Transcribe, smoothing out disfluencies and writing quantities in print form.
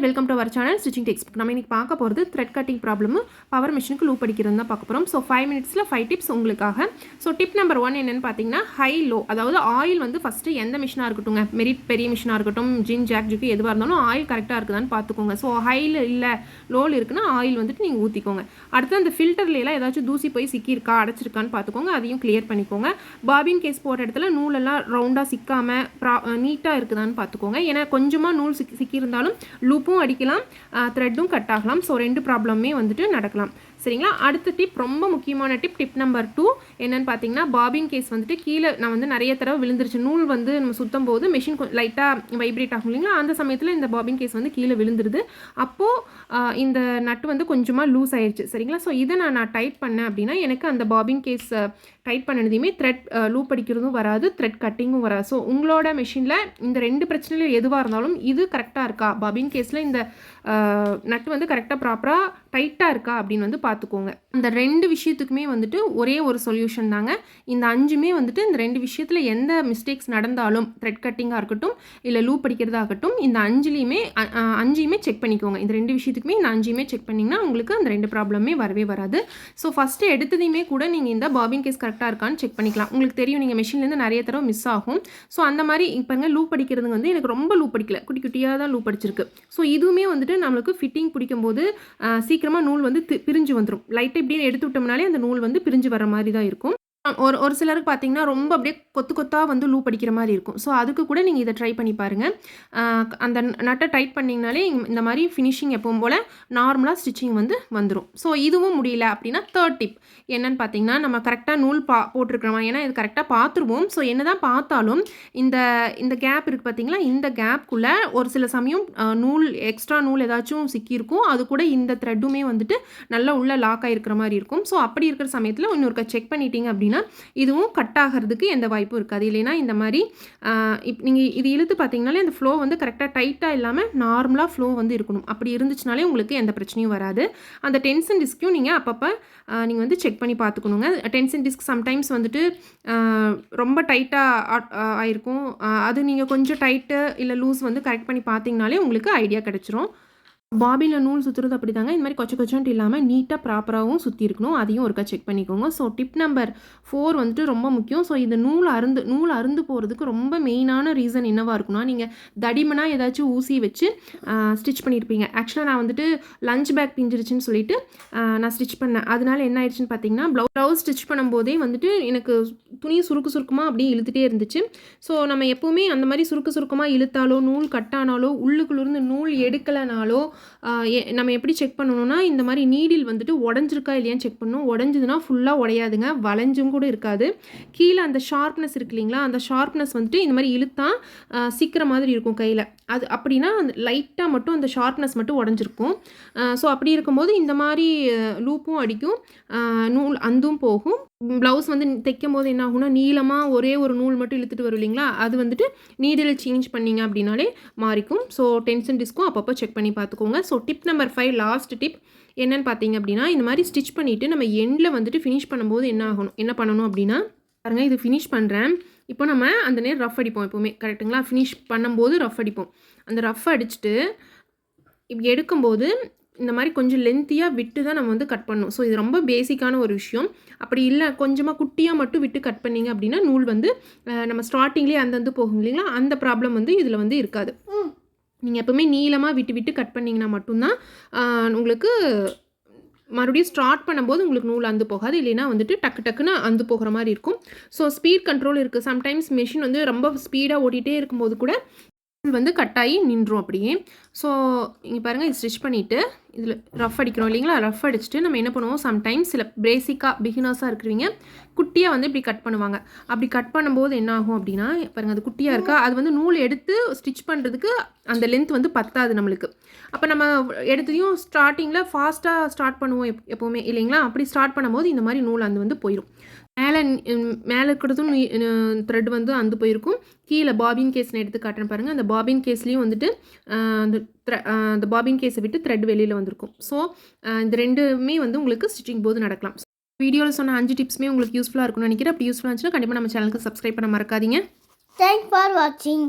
Welcome to our channel stitching text. நம்ம இன்னைக்கு பார்க்க போகிறது த்ரெட் கட்டிங் ப்ராப்ளம் பவர் மிஷினுக்கு லூப் அடிக்கிறது தான் பார்க்க போகிறோம். ஸோ 5 மினிட்ஸில் 5 டிப்ஸ் உங்களுக்காக. ஸோ டிப் நம்பர் 1 என்னென்னு பார்த்தீங்கன்னா ஹை லோ, அதாவது ஆயில் வந்து ஃபஸ்ட்டு எந்த மிஷினாக இருக்கட்டும், மெரிட் பெரிய மிஷினாக இருக்கட்டும், ஜின் ஜாக் ஜுக்கு எதுவாக இருந்தாலும் ஆயில் கரெக்டாக இருக்குதான்னு பார்த்துக்கோங்க. ஸோ ஹையில் இல்லை லோவில் இருக்குன்னா ஆயில் வந்துட்டு நீங்கள் ஊற்றிக்கோங்க. அடுத்து அந்த ஃபில்டர்லாம் ஏதாச்சும் தூசி போய் சிக்கியிருக்கா அடைச்சிருக்கான்னு பார்த்துக்கோங்க, அதையும் கிளியர் பண்ணிக்கோங்க. பாபின் கேஸ் போட்ட இடத்துல நூலெல்லாம் ரவுண்டாக சிக்காமல் நீட்டாக இருக்குதான்னு பார்த்துக்கோங்க. ஏன்னா கொஞ்சமாக நூல் சிக்கியிருந்தாலும் லூப்பும் அடிக்கலாம், த்ரெட்டும் கட் ஆகலாம். ஸோ 2 ப்ராப்ளமே வந்துட்டு நடக்கலாம். சரிங்களா? அடுத்த டிப் ரொம்ப முக்கியமான டிப் நம்பர் 2 என்னன்னு பார்த்தீங்கன்னா பாபின் கேஸ் வந்துட்டு கீழே நான் வந்து நிறைய தடவை விழுந்துருச்சு. நூல் வந்து நம்ம சுத்தம் போது மெஷின் லைட்டாக வைப்ரேட் ஆகும் இல்லைங்களா, அந்த சமயத்தில் இந்த பாபின் கேஸ் வந்து கீழே விழுந்துருது. அப்போது இந்த நட்டு வந்து கொஞ்சமாக லூஸ் ஆயிடுச்சு. சரிங்களா? ஸோ இதை நான் டைட் பண்ணேன் அப்படின்னா எனக்கு அந்த பாபின் கேஸ் டைட் பண்ணதுமே த்ரெட் லூப் அடிக்கிறதும் வராது, த்ரெட் கட்டிங்கும் வராது. ஸோ உங்களோட மெஷினில் இந்த 2 பிரச்சனையில் எதுவாக இருந்தாலும் இது கரெக்டாக இருக்கா, பாபின் கேஸில் இந்த நட்டு வந்து கரெக்டாக ப்ராப்பராக டைட்டாக இருக்கா அப்படின்னு வந்து பார்த்துக்கோங்க. இந்த 2 விஷயத்துக்குமே வந்துட்டு ஒரே ஒரு சொல்யூஷன் தாங்க. இந்த 5மே வந்துட்டு இந்த 2 விஷயத்தில் எந்த மிஸ்டேக்ஸ் நடந்தாலும் த்ரெட் கட்டிங்காக இருக்கட்டும் இல்லை லூப் அடிக்கிறதாகட்டும், இந்த 5யுமே செக் பண்ணிக்கோங்க. இந்த 2 விஷயத்துக்குமே இந்த 5யுமே செக் பண்ணிங்கன்னா உங்களுக்கு அந்த 2 ப்ராப்ளமே வரவே வராது. ஸோ ஃபஸ்ட்டு எடுத்ததையுமே கூட நீங்கள் இந்த பாபின் கேஸ் கரெக்டாக இருக்கான்னு செக் பண்ணிக்கலாம். உங்களுக்கு தெரியும் நீங்கள் மெஷின்லேருந்து நிறைய தடவை மிஸ் ஆகும். ஸோ அந்த மாதிரி இப்போங்க லூப் அடிக்கிறது வந்து எனக்கு ரொம்ப லூப் அடிக்கல, குட்டி குட்டியாக தான் லூப் அடிச்சிருக்கு. ஸோ இதுவுமே வந்துட்டு நம்மளுக்கு ஃபிட்டிங் பிடிக்கும்போது சீக்கிரமாக நூல் வந்து பிரிஞ்சு வந்துடும். லைட்டாக இப்படின்னு எடுத்து விட்டோம்னாலே அந்த நூல் வந்து பிரிஞ்சு வர மாதிரி தான் இருக்கும். ஒரு சிலருக்கு பார்த்தீங்கன்னா ரொம்ப அப்படியே கொத்து கொத்தாக வந்து லூப் அடிக்கிற மாதிரி இருக்கும். ஸோ அதுக்கு கூட நீங்கள் இதை ட்ரை பண்ணி பாருங்கள். அந்த நட்டை டைட் பண்ணிங்கனாலே இந்த மாதிரி ஃபினிஷிங் எப்பவும் போல் நார்மலாக ஸ்டிச்சிங் வந்து வந்துடும். ஸோ இதுவும் முடியல அப்படின்னா 3rd டிப் என்னன்னு பார்த்தீங்கன்னா நம்ம கரெக்டாக நூல் போட்டிருக்கிறோமா, ஏன்னா இது கரெக்டாக பார்த்துருவோம். ஸோ என்ன தான் பார்த்தாலும் இந்த கேப் இருக்குது பார்த்தீங்களா, இந்த கேப்புக்குள்ளே ஒரு சில சமயம் எக்ஸ்ட்ரா நூல் ஏதாச்சும் சிக்கியிருக்கும். அது கூட இந்த த்ரெட்டுமே வந்துட்டு நல்லா உள்ள லாக் ஆகிருக்கிற மாதிரி இருக்கும். ஸோ அப்படி இருக்கிற சமயத்தில் இன்னொருக்க செக் பண்ணிட்டீங்க அப்படின்னா இதுவும் கட் ஆகிறதுக்கு எந்த வாய்ப்பும் இருக்காது. இல்லைன்னா இந்த மாதிரி நீங்கள் இது இழுத்து பார்த்தீங்கனாலே அந்த ஃப்ளோ வந்து கரெக்டாக டைட்டாக இல்லாமல் நார்மலாக ஃப்ளோ வந்து இருக்கணும். அப்படி இருந்துச்சுனாலே உங்களுக்கு எந்த பிரச்சனையும் வராது. அந்த டென்ஷன் டிஸ்க்கையும் நீங்கள் அப்பப்போ நீங்கள் வந்து செக் பண்ணி பார்த்துக்கணுங்க. டென்ஷன் டிஸ்க் சம்டைம்ஸ் வந்துட்டு ரொம்ப டைட்டாக ஆயிருக்கும். அது நீங்கள் கொஞ்சம் டைட்டு இல்லை லூஸ் வந்து கரெக்ட் பண்ணி பார்த்தீங்கனாலே உங்களுக்கு ஐடியா கிடச்சிரும். பாபினில் நூல் சுற்றுறது அப்படி தாங்க, இந்த மாதிரி கொச்சன்ட்டு இல்லாமல் நீட்டாக ப்ராப்பராகவும் சுற்றி இருக்கணும். அதையும் ஒருக்கா செக் பண்ணிக்கோங்க. ஸோ டிப் நம்பர் 4 வந்துட்டு ரொம்ப முக்கியம். ஸோ இந்த நூல் அருந்து போகிறதுக்கு ரொம்ப மெயினான ரீசன் என்னவாக இருக்குன்னா, நீங்கள் தடிமனாக ஏதாச்சும் ஊசி வச்சு ஸ்டிச் பண்ணியிருப்பீங்க. ஆக்சுவலாக நான் வந்துட்டு லஞ்ச் பேக் பிஞ்சிருச்சுன்னு சொல்லிட்டு நான் ஸ்டிச் பண்ணேன். அதனால என்ன ஆயிடுச்சுன்னு பார்த்தீங்கன்னா ப்ளவுஸ் ஸ்டிச் பண்ணும்போதே வந்துட்டு எனக்கு துணி சுருக்கமாக அப்படியே இழுத்துகிட்டே இருந்துச்சு. ஸோ நம்ம எப்போவுமே அந்த மாதிரி சுருக்கமாக இழுத்தாலோ நூல் கட்டானாலோ உள்ளுக்குள்ளேருந்து நூல் எடுக்கலைனாலோ நம்ம எப்படி செக் பண்ணணும்னா இந்த மாதிரி நீடில் வந்துட்டு உடஞ்சிருக்கா இல்லையான்னு செக் பண்ணணும். உடஞ்சதுன்னா ஃபுல்லாக உடையாதுங்க, வளைஞ்சும் கூட இருக்காது. கீழே அந்த ஷார்ப்னஸ் இருக்கு இல்லைங்களா, அந்த ஷார்ப்னஸ் வந்துட்டு இந்த மாதிரி இழுத்தா சீக்கிர மாதிரி இருக்கும் கையில். அது அப்படின்னா அந்த லைட்டாக மட்டும் அந்த ஷார்ப்னஸ் மட்டும் உடஞ்சிருக்கும். ஸோ அப்படி இருக்கும்போது இந்த மாதிரி லூப்பும் அடிக்கும், நூல் அந்தும் போகும். ப்ளவுஸ் வந்து தைக்கும் போது என்ன ஆகும்னா நீளமாக ஒரே ஒரு நூல் மட்டும் இழுத்துட்டு வரும் இல்லைங்களா, அது வந்துட்டு நீடில் சேஞ்ச் பண்ணிங்க அப்படின்னாலே மாறிக்கும். ஸோ டென்ஷன் டிஸ்க்கும் அப்பப்போ செக் பண்ணி பார்த்துக்கோங்க. So tip number 5 last tip என்னென்னு பார்த்தீங்க அப்படின்னா, இந்த மாதிரி ஸ்டிச் பண்ணிவிட்டு நம்ம எண்டில் வந்துட்டு ஃபினிஷ் பண்ணும்போது என்ன பண்ணணும் அப்படின்னா, பாருங்கள் இது ஃபினிஷ் பண்ணுறேன். இப்போ நம்ம அந்த நேரம் ரஃப் அடிப்போம் எப்போவுமே, கரெக்டுங்களா? ஃபினிஷ் பண்ணும்போது ரஃப் அடிப்போம். அந்த ரஃப் அடிச்சுட்டு இப்படி எடுக்கும்போது இந்த மாதிரி கொஞ்சம் லென்த்தியாக விட்டு தான் நம்ம வந்து கட் பண்ணணும். ஸோ இது ரொம்ப பேசிக்கான ஒரு விஷயம். அப்படி இல்லை கொஞ்சமாக குட்டியாக மட்டும் விட்டு கட் பண்ணிங்க அப்படின்னா நூல் வந்து நம்ம ஸ்டார்டிங்லேயே அந்தந்து போகும் இல்லைங்களா, அந்த ப்ராப்ளம் வந்து இதில் வந்து இருக்காது. நீங்கள் எப்போவுமே நீளமாக விட்டு கட் பண்ணிங்கன்னா மட்டும்தான் உங்களுக்கு மறுபடியும் ஸ்டார்ட் பண்ணும்போது உங்களுக்கு நூல் அந்து போகாது. இல்லைன்னா வந்துட்டு டக்குன்னு அந்து போகிற மாதிரி இருக்கும். ஸோ ஸ்பீட் கண்ட்ரோல் இருக்குது. சம்டைம்ஸ் மெஷின் வந்து ரொம்ப ஸ்பீடாக ஓட்டிகிட்டே இருக்கும்போது கூட வந்து கட்டாயி நின்றும் அப்படியே. ஸோ இங்கே பாருங்கள், இது ஸ்டிச் பண்ணிவிட்டு இதில் ரஃப் அடிக்கிறோம் இல்லைங்களா, ரஃப் அடிச்சுட்டு நம்ம என்ன பண்ணுவோம், சம்டைம்ஸ் சில பேசிக்காக பிகினர்ஸாக இருக்கிறவங்க குட்டியாக வந்து இப்படி கட் பண்ணுவாங்க. அப்படி கட் பண்ணும்போது என்ன ஆகும் அப்படின்னா, பாருங்கள் அது குட்டியாக இருக்கா, அது வந்து நூல் எடுத்து ஸ்டிச் பண்ணுறதுக்கு அந்த லென்த் வந்து பத்தாது நம்மளுக்கு. அப்போ நம்ம எடுத்ததையும் ஸ்டார்டிங்கில் ஃபாஸ்ட்டாக ஸ்டார்ட் பண்ணுவோம் எப்போவுமே இல்லைங்களா, அப்படி ஸ்டார்ட் பண்ணும்போது இந்த மாதிரி நூல் அந்த வந்து போயிடும். மேலே இருக்கிறதும் த்ரெட் வந்து அந்து போயிருக்கும். கீழே பாபின் கேஸ் நான் எடுத்து காட்டுறேன் பாருங்கள், அந்த பாபின் கேஸ்லேயும் வந்துட்டு அந்த பாபின் கேஸை விட்டு த்ரெட் வெளியில் வந்திருக்கும். ஸோ இந்த 2மே வந்து உங்களுக்கு ஸ்டிச்சிங் போது நடக்கலாம். வீடியோவில் சொன்ன 5 டிப்ஸுமே உங்களுக்கு யூஸ்ஃபுல்லாக இருக்கும்னு நினைக்கிறேன். அப்படி யூஸ்ஃபுல்லாக இருந்துச்சுன்னா கண்டிப்பாக நம்ம சேனலுக்கு சப்ஸ்கிரைப் பண்ண மறக்காதீங்க. தேங்க்ஸ் ஃபார் வாட்சிங்.